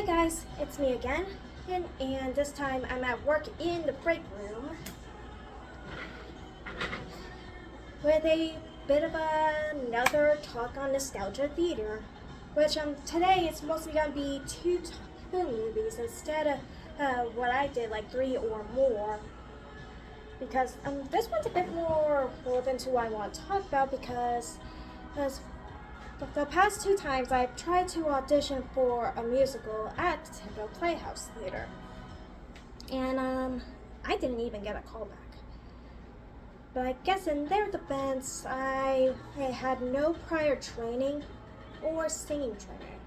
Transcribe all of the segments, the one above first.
Hi guys, it's me again, and this time I'm at work in the break room with a bit of another talk on nostalgia theater, which today it's mostly gonna be two movies instead of what I did, like three or more, because this one's a bit more relevant to what I want to talk about because the past two times I've tried to audition for a musical at the Temple Playhouse Theater. And I didn't even get a call back. But I guess in their defense, I had no prior training or singing training.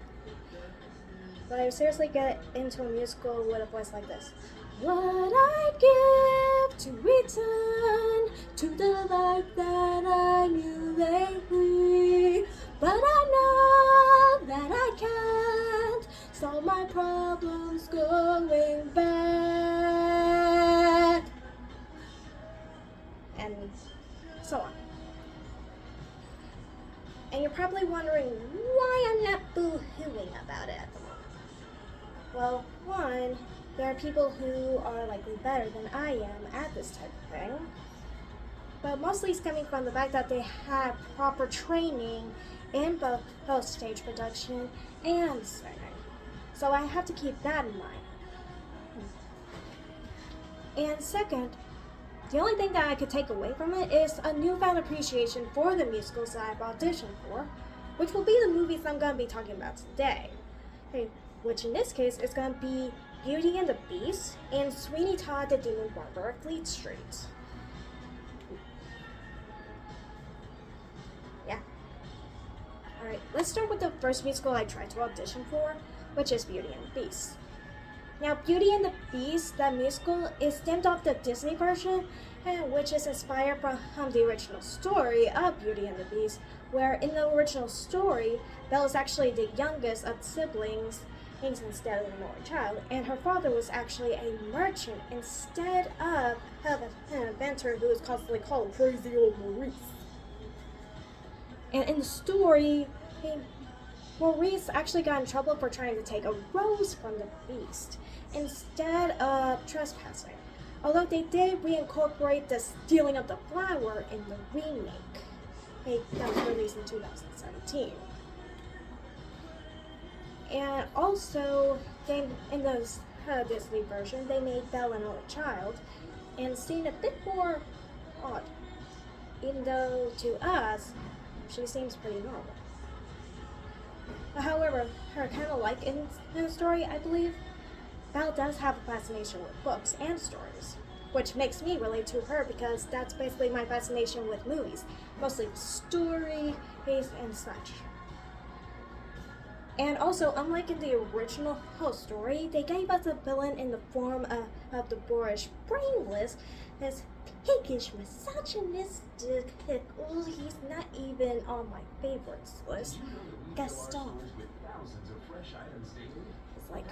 But I would seriously get into a musical with a voice like this. What I'd give to return to the life that I knew lately. But I know that I can't solve my problems going back. And so on. And you're probably wondering why I'm not boo-hooing about it at the moment. Well, one, there are people who are likely better than I am at this type of thing. But mostly it's coming from the fact that they have proper training in both stage production and singing. So I have to keep that in mind. And second, the only thing that I could take away from it is a newfound appreciation for the musicals that I've auditioned for, which will be the movies I'm going to be talking about today. Which in this case is going to be Beauty and the Beast and Sweeney Todd the Demon Barber of Fleet Street. Yeah. Alright, let's start with the first musical I tried to audition for, which is Beauty and the Beast. Now, Beauty and the Beast, that musical, is stemmed off the Disney version, which is inspired from the original story of Beauty and the Beast, where in the original story, Belle is actually the youngest of siblings instead of an only child, and her father was actually a merchant instead of an inventor who was constantly called Crazy Old Maurice. And in the story, Maurice actually got in trouble for trying to take a rose from the beast instead of trespassing, although they did reincorporate the stealing of the flower in the remake that was released in 2017. And also, in the Disney version, they made Belle an only child and seemed a bit more odd, even though to us, she seems pretty normal. However, kind of like in the story, I believe, Belle does have a fascination with books and stories, which makes me relate to her because that's basically my fascination with movies, mostly story based and such. And also, unlike in the original story, they gave us a villain in the form of the boorish brainless, this piggish, misogynistic, he's not even on my favorites list, Gaston. It's like,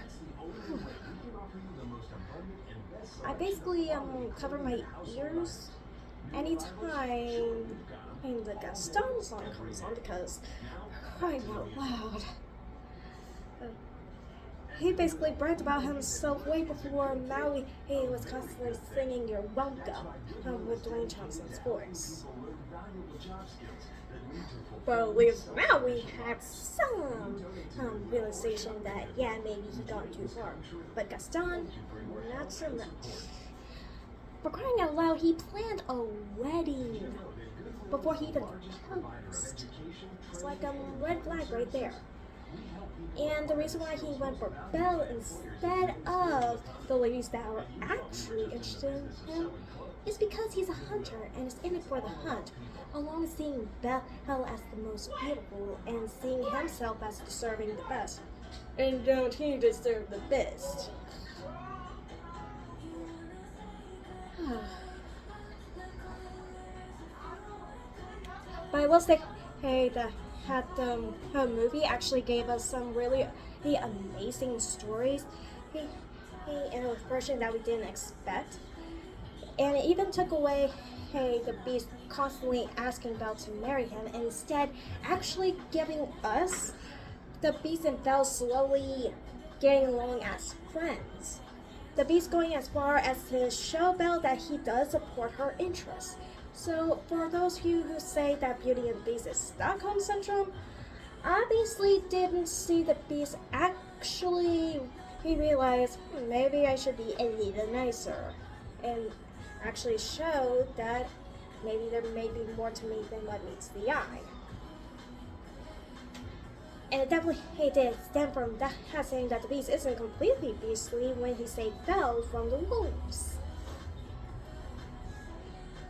I basically cover my ears anytime the Gaston song comes on because, crying out loud, he basically bragged about himself way before Maui was constantly singing You're Welcome with Dwayne Johnson's voice. But at least now we have some realization that, yeah, maybe he got too far. But Gaston, not so much. For crying out loud, he planned a wedding before he even proposed. It's like a red flag right there. And the reason why he went for Belle instead of the ladies that were actually interested in him is because he's a hunter and is in it for the hunt, along with seeing Belle as the most beautiful and seeing himself as deserving the best. And don't he deserve the best? But I will say, the movie actually gave us some really amazing stories in a version that we didn't expect. And it even took away the Beast constantly asking Belle to marry him, and instead actually giving us the Beast and Belle slowly getting along as friends. The Beast going as far as to show Belle that he does support her interests. So, for those of you who say that Beauty and the Beast is Stockholm Syndrome, obviously didn't see the Beast actually. He realized maybe I should be a little nicer, and actually showed that maybe there may be more to me than what meets the eye. And it definitely did stem from that saying that the Beast isn't completely beastly when he saved Belle from the wolves.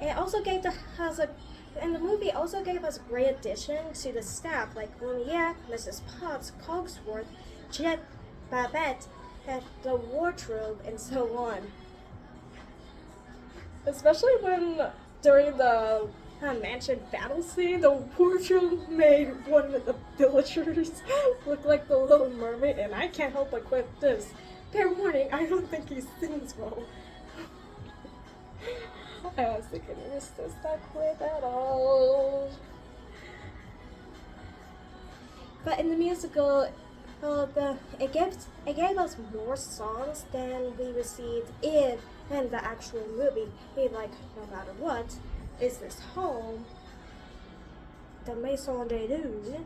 And it also gave and the movie also gave us a great addition to the staff like Lumiere, Mrs. Potts, Cogsworth, Jet, Babette, and the wardrobe, and so on. Especially when during the mansion battle scene, the wardrobe made one of the villagers look like the Little Mermaid, and I can't help but quote this. Fair warning, I don't think he sings well. I honestly couldn't resist that quip at all. But in the musical, it gave us more songs than we received in the actual movie. Like, no matter what, Is This Home, The Maison de Lune,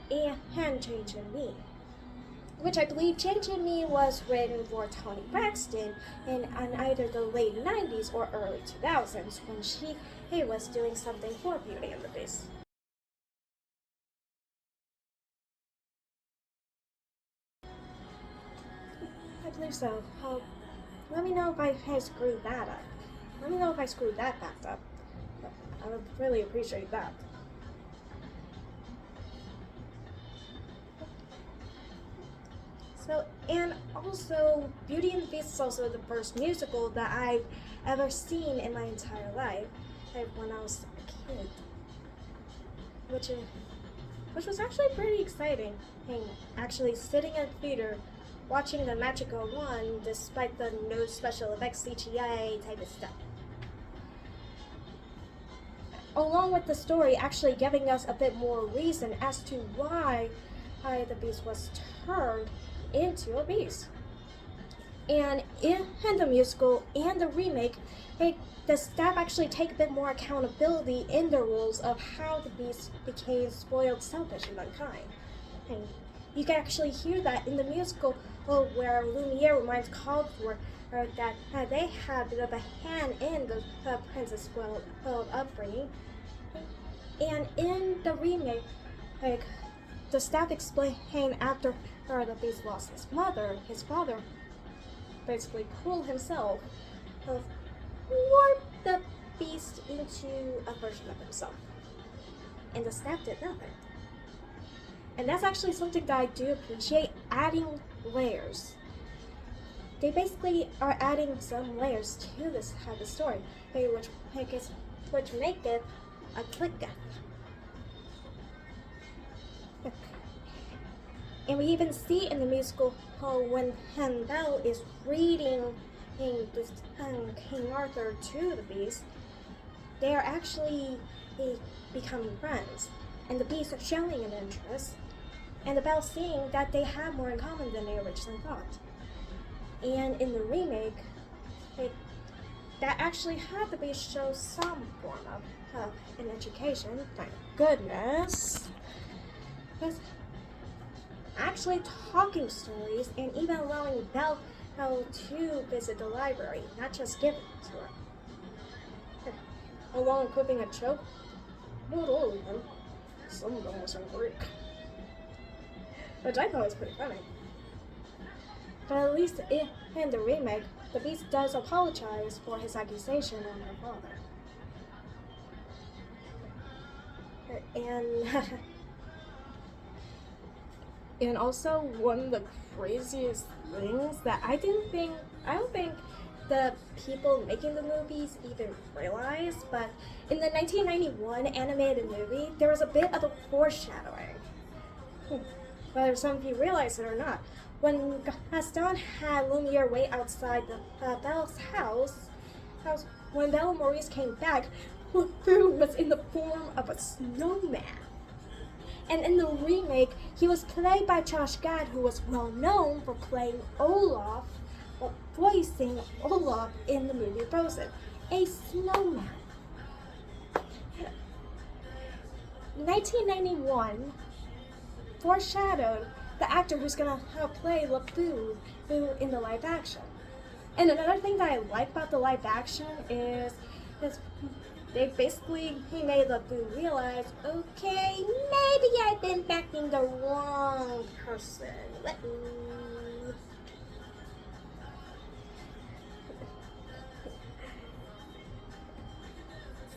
and Change in Me, which I believe Change in Me was written for Toni Braxton in either the late 90s or early 2000s when he was doing something for Beauty and the Beast. I believe so. Let me know if I screwed that up. Let me know if I screwed that back up. I would really appreciate that. So, and also, Beauty and the Beast is also the first musical that I've ever seen in my entire life, like when I was a kid, which was actually pretty exciting. And actually sitting in the theater, watching the magic go on, despite the no special effects CGI type of stuff. Along with the story actually giving us a bit more reason as to why the Beast was turned into a beast. And in the musical and the remake, the staff actually take a bit more accountability in their roles of how the Beast became spoiled, selfish, and unkind. And you can actually hear that in the musical where Lumiere reminds Cogsworth that they had a bit of a hand in the princess spoiled upbringing. And in the remake, the staff explained after the Beast lost his father basically Cruel himself warped the Beast into a version of himself. And the staff did nothing. And that's actually something that I do appreciate, adding layers. They basically are adding some layers to this type of story, which make it a clicker. And we even see in the musical when Belle is reading King Arthur to the Beast, they are actually becoming friends. And the Beast are showing an interest, and the Belle seeing that they have more in common than they originally thought. And in the remake, that actually had the Beast show some form of an education. Thank goodness. But actually talking stories and even allowing Belle to visit the library, not just give it to her. Along equipping a joke, not all of them. Some of them was in Greek, which I thought was pretty funny. But at least in the remake, the Beast does apologize for his accusation on her father. And also one of the craziest things that I don't think the people making the movies even realized, but in the 1991 animated movie, there was a bit of a foreshadowing. Whether some of you realize it or not. When Gaston had Lumiere wait outside Belle's house, when Belle and Maurice came back, food was in the form of a snowman. And in the remake, he was played by Josh Gad, who was well known for playing Olaf, or voicing Olaf in the movie Frozen, a snowman. 1991 foreshadowed the actor who's gonna play LeBoo in the live action. And another thing that I like about the live action is they basically made LeBoo realize, okay, maybe I've been backing the wrong person. Let me.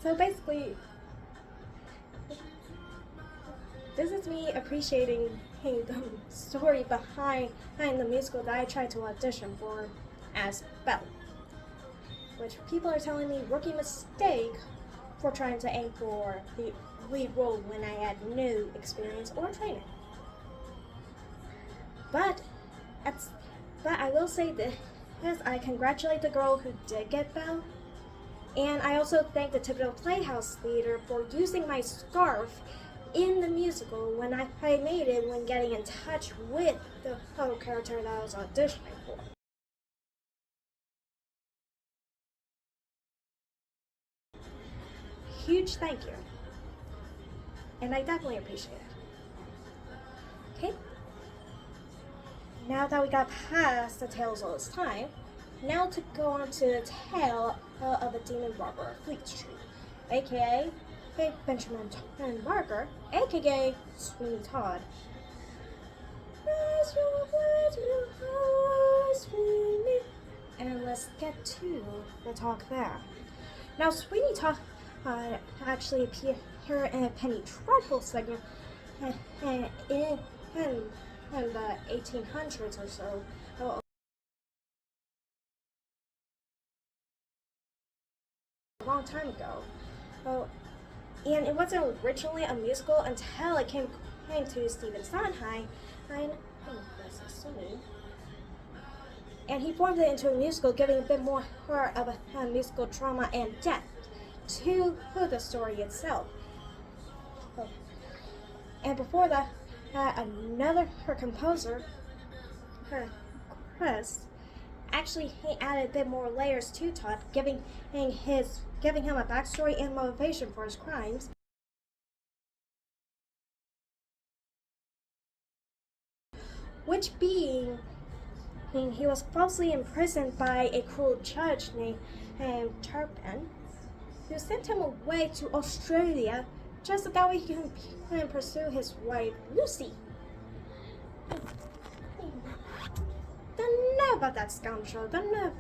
So basically, this is me appreciating the story behind the musical that I tried to audition for as Belle, which people are telling me rookie mistake for trying to aim for the lead role when I had no experience or training. But I will say this, I congratulate the girl who did get Belle, and I also thank the Typical Playhouse Theater for using my scarf in the musical when I made it when getting in touch with the whole character that I was auditioning for. Huge thank you. And I definitely appreciate it. Okay? Now that we got past the tales all this time, now to go on to the tale of a demon barber of Fleet Street, aka Benjamin Barker, aka Sweeney Todd. And let's get to the talk there. Now, Sweeney Todd actually appeared in a Penny Dreadful segment in the 1800s or so. A long time ago. And it wasn't originally a musical until it came to Stephen Sondheim, and he formed it into a musical, giving a bit more of a musical drama and depth to the story itself. And before that, her composer, Chris, actually he added a bit more layers to Todd, giving him a backstory and motivation for his crimes. Which being, he was falsely imprisoned by a cruel judge named Turpin, who sent him away to Australia just so that way he can pursue his wife, Lucy. Don't know about that scoundrel, don't know.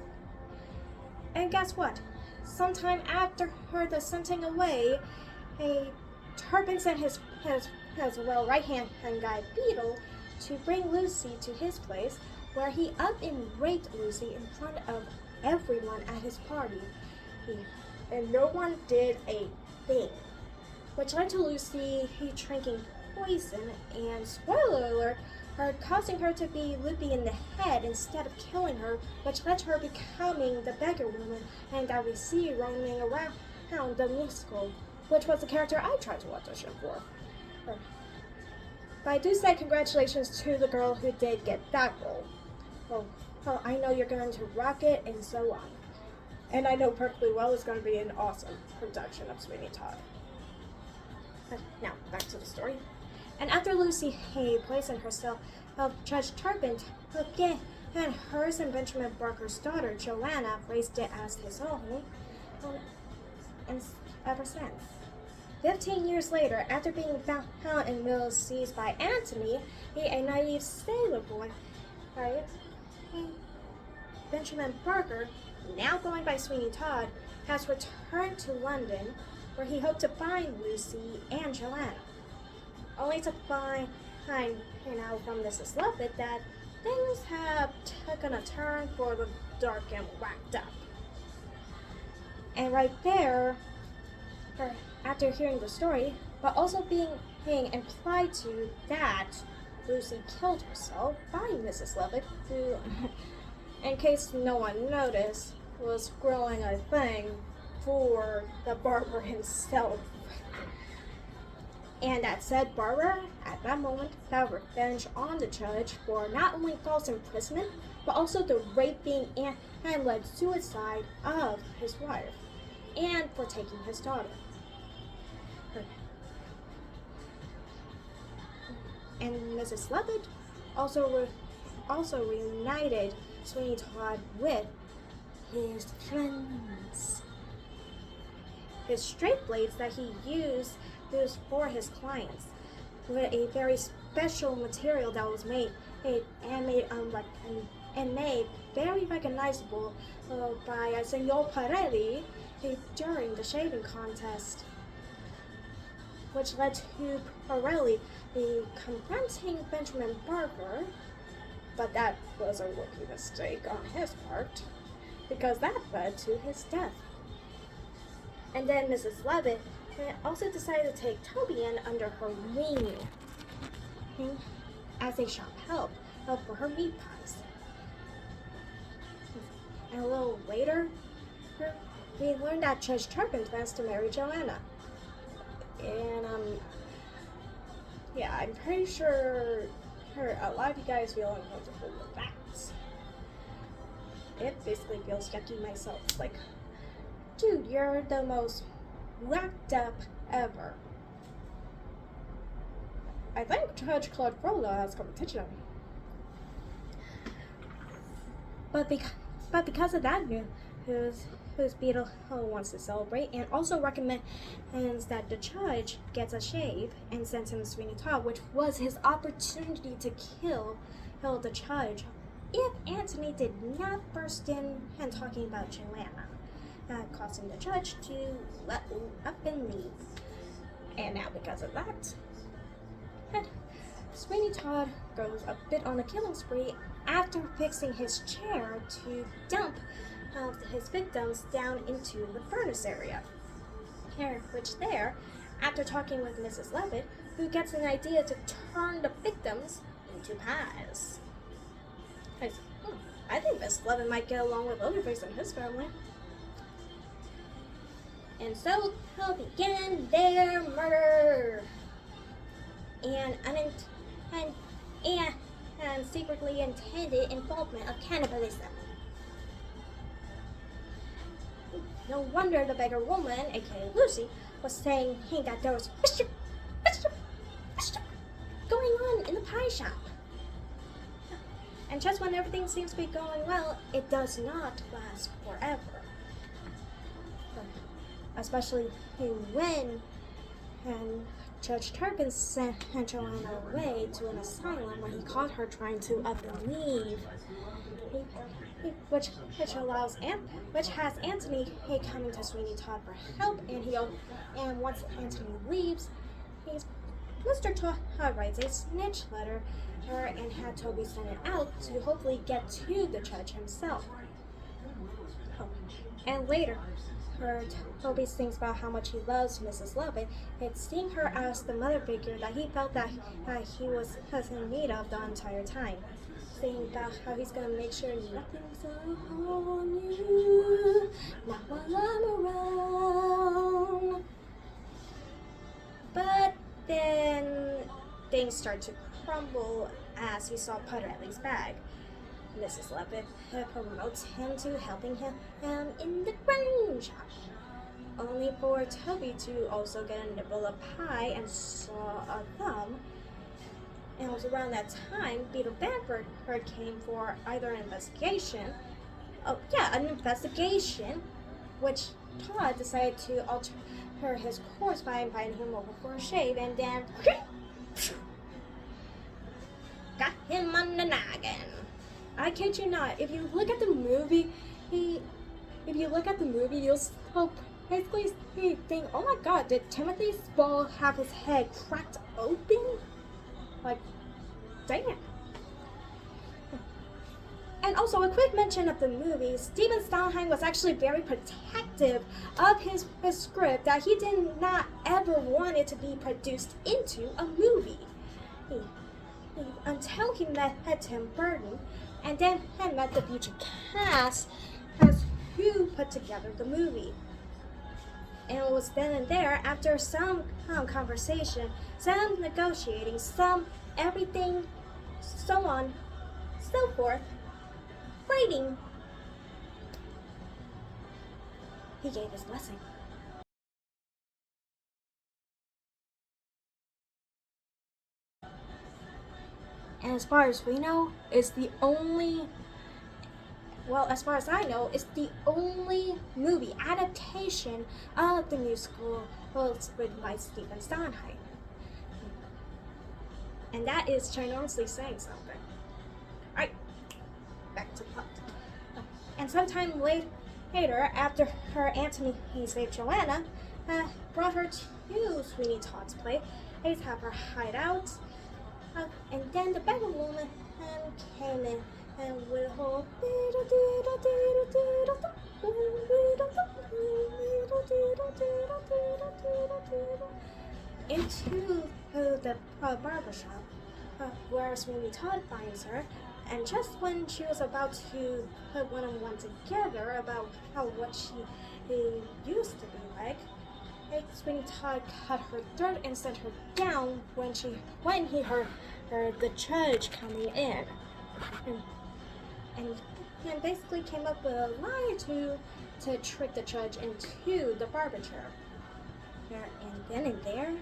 And guess what? Sometime after the sending away, Turpin sent his right-hand guy, Beetle, to bring Lucy to his place, where he up and raped Lucy in front of everyone at his party. And no one did a thing, which led to Lucy drinking poison and, spoiler alert, causing her to be loopy in the head instead of killing her, which led to her becoming the beggar woman and that we see roaming around the musical, which was the character I tried to audition for. But I do say congratulations to the girl who did get that role. Well, I know you're going to rock it, and so on. And I know perfectly well it's going to be an awesome production of Sweeney Todd. Now, back to the story. And after Lucy poisoned herself, Judge Turpin again, and hers and Benjamin Barker's daughter, Joanna, raised it as his own, and ever since. 15 years later, after being found in Middle Seas by Anthony, a naive sailor boy, right? Benjamin Barker, now going by Sweeney Todd, has returned to London, where he hoped to find Lucy and Joanna, only to find, from Mrs. Lovett that things have taken a turn for the dark and whacked up. And right there, after hearing the story, but also being implied to that Lucy killed herself by Mrs. Lovett, who, in case no one noticed, was growing a thing for the barber himself. And that said, Barber, at that moment, vowed revenge on the judge for not only false imprisonment, but also the raping and led suicide of his wife, and for taking his daughter. And Mrs. Levitt also reunited Sweeney Todd with his friends. His straight blades that he used for his clients with a very special material that was made very recognizable by Senor Pirelli during the shaving contest, which led to Pirelli confronting Benjamin Barber, but that was a rookie mistake on his part, because that led to his death. And then Mrs. Levitt also decided to take Toby in under her wing as a shop help for her meat pies. And a little later, we learned that Judge Turpin plans to marry Joanna. And yeah, I'm pretty sure a lot of you guys feel uncomfortable with that. It basically feels yucky myself. Like, dude, you're the most whacked up ever. I think Judge Claude Frollo has competition. But because of that news, Beetle wants to celebrate and also recommends that the judge gets a shave and sends him Sweeney Todd, which was his opportunity to kill the judge if Anthony did not burst in and talking about Joanna, causing the judge to let up and leave. And now because of that, Sweeney Todd goes a bit on a killing spree after fixing his chair to dump his victims down into the furnace area. After talking with Mrs. Levitt, who gets an idea to turn the victims into pies. I think Mrs. Levitt might get along with Leatherface and his family. And so they'll begin their murder and secretly intended involvement of cannibalism. No wonder the beggar woman, aka Lucy, was saying that there was mischief going on in the pie shop. And just when everything seems to be going well, it does not last forever. Especially when Judge Turpin sent Joanna away to an asylum when he caught her trying to up and leave, which has Anthony coming to Sweeney Todd for help, and once Anthony leaves, Mr. Todd writes a snitch letter and had Toby send it out to hopefully get to the judge himself. And later, Toby thinks about how much he loves Mrs. Levitt. It's seeing her as the mother figure that he felt that he was in need of the entire time. Thinking about how he's gonna make sure nothing's on you, not while I'm around. But then things start to crumble as he saw Pirelli's bag. Mrs. Levitt promotes him to helping him in the grain shop, only for Toby to also get a nibble of pie and saw a thumb. And it was around that time Beetle Barber came for either an investigation, which Todd decided to alter his course by inviting him over for a shave, and then got him on the noggin. I kid you not. If you look at the movie, you'll basically think, oh my god, did Timothy Spall have his head cracked open? Like, damn. And also, a quick mention of the movie, Stephen Sondheim was actually very protective of his script, that he did not ever want it to be produced into a movie. Until he met Tim Burton, and then met the future cast as who put together the movie. And it was then and there, after some conversation, some negotiating, some everything, so on, so forth, waiting, he gave his blessing. And as far as we know, it's the only, well, as far as I know, it's the only movie adaptation of the musical written by Stephen Sondheim. And that is ginormously saying something. Alright, back to the plot. And sometime later, after her Antony saved Joanna, brought her to Sweeney Todd's place, to have her hide out. And then the beggar woman came in and with a whole into the barber shop where Sweeney Todd finds her. And just when she was about to put one-on-one together about what she used to be like, Sweeney Todd cut her throat and sent her down when he heard the judge coming in, and basically came up with a lie to trick the judge into the barber chair. And then and there,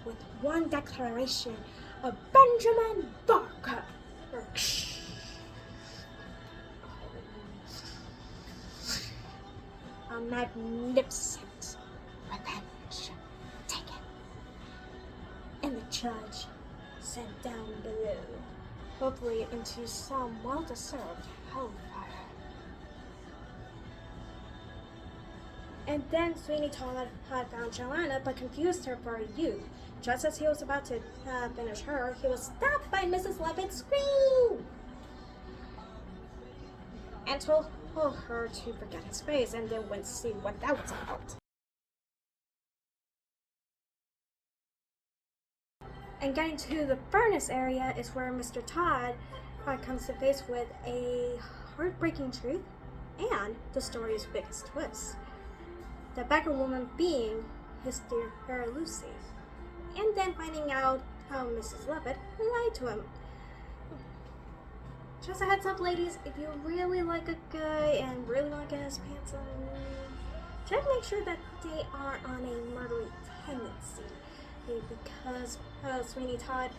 with one declaration of Benjamin Barker. A magnificent revenge taken, and the judge sent down below, hopefully into some well-deserved hellfire. And then Sweeney Todd had found Joanna, but confused her for a youth. Just as he was about to finish her, he was stopped by Mrs. Levitt's scream and told her to forget his face, and then went to see what that was about. And getting to the furnace area is where Mr. Todd comes to face with a heartbreaking truth and the story's biggest twist. The beggar woman being his dear Lucy. And then finding out how Mrs. Levitt lied to him. Just a heads up, ladies, if you really like a guy and really want to get his pants on, try to make sure that they aren't on a murdery tendency. Because Sweeney Todd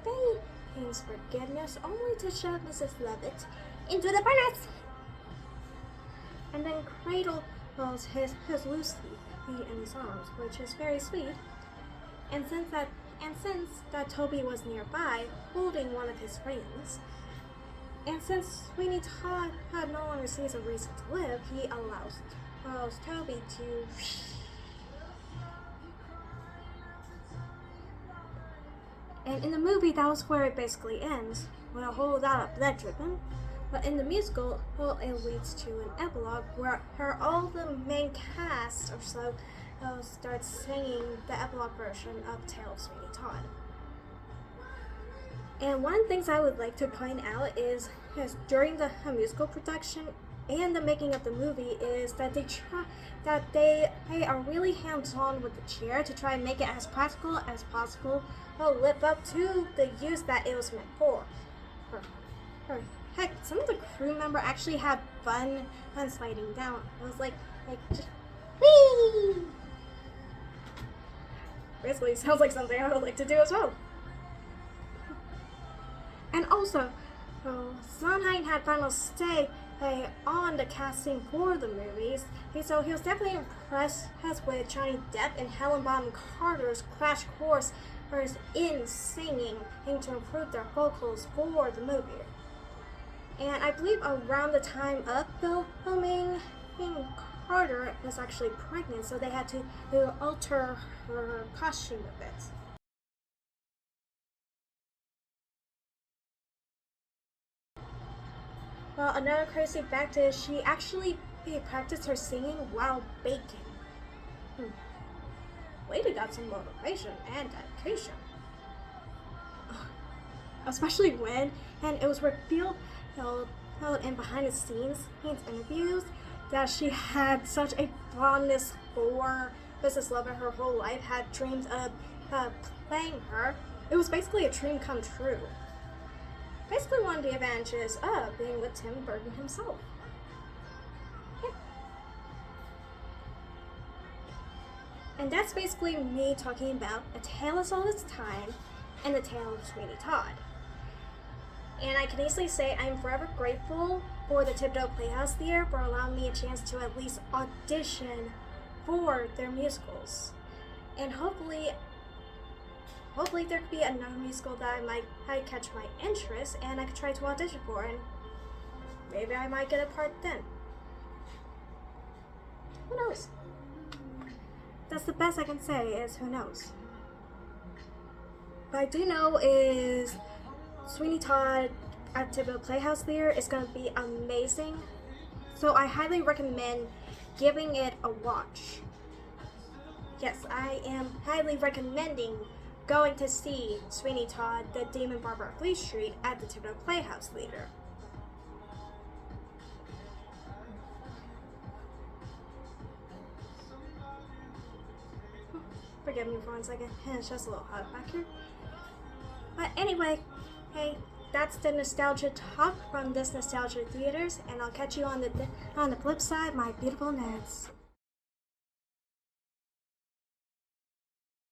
begs forgiveness only to shove Mrs. Levitt into the furnace. And then cradles his Lucy in his arms, which is very sweet. And since that Toby was nearby, holding one of his friends, and since Sweeney Todd no longer sees a reason to live, he allows Toby to. And in the movie, that was where it basically ends, with a whole lot of blood dripping. But in the musical, it leads to an epilogue where all the main cast or so starts singing the epilogue version of Tale of Sweeney Todd. And one of the things I would like to point out is during the musical production and the making of the movie is that they are really hands-on with the chair to try and make it as practical as possible, live up to the use that it was meant for. Heck, some of the crew member actually had fun sliding down. It was like just whee! Basically, sounds like something I would like to do as well. And also, Sondheim had final say on the casting for the movies. So he was definitely impressed with Johnny Depp and Helen Bonham Carter's crash course in singing and to improve their vocals for the movie. And I believe around the time of filming, Carter was actually pregnant, so they had to alter her costume a bit. Well, another crazy fact is she actually practiced her singing while baking. Lady got some motivation and dedication. Especially when, and it was revealed and behind the scenes interviews, that she had such a fondness for Mrs. Lovett her whole life, had dreams of playing her. It was basically a dream come true. Basically one of the advantages of being with Tim Burton himself. Yeah. And that's basically me talking about A Tale as Old as Time and The Tale of Sweeney Todd. And I can easily say I'm forever grateful for the Thibodeau Playhouse Theater for allowing me a chance to at least audition for their musicals. And hopefully there could be another musical that I might catch my interest and I could try to audition for, and maybe I might get a part then. Who knows? That's the best I can say is who knows. What I do know is Sweeney Todd at Thibodeau Playhouse Theater is going to be amazing. So I highly recommend giving it a watch. Yes, I am highly recommending going to see Sweeney Todd, the Demon Barber of Fleet Street at the Thibodeau Playhouse Theater. Forgive me for 1 second, it's just a little hot back here. But anyway, hey, that's the nostalgia talk from this Nostalgia Theaters, and I'll catch you on the flip side, my beautiful nerds.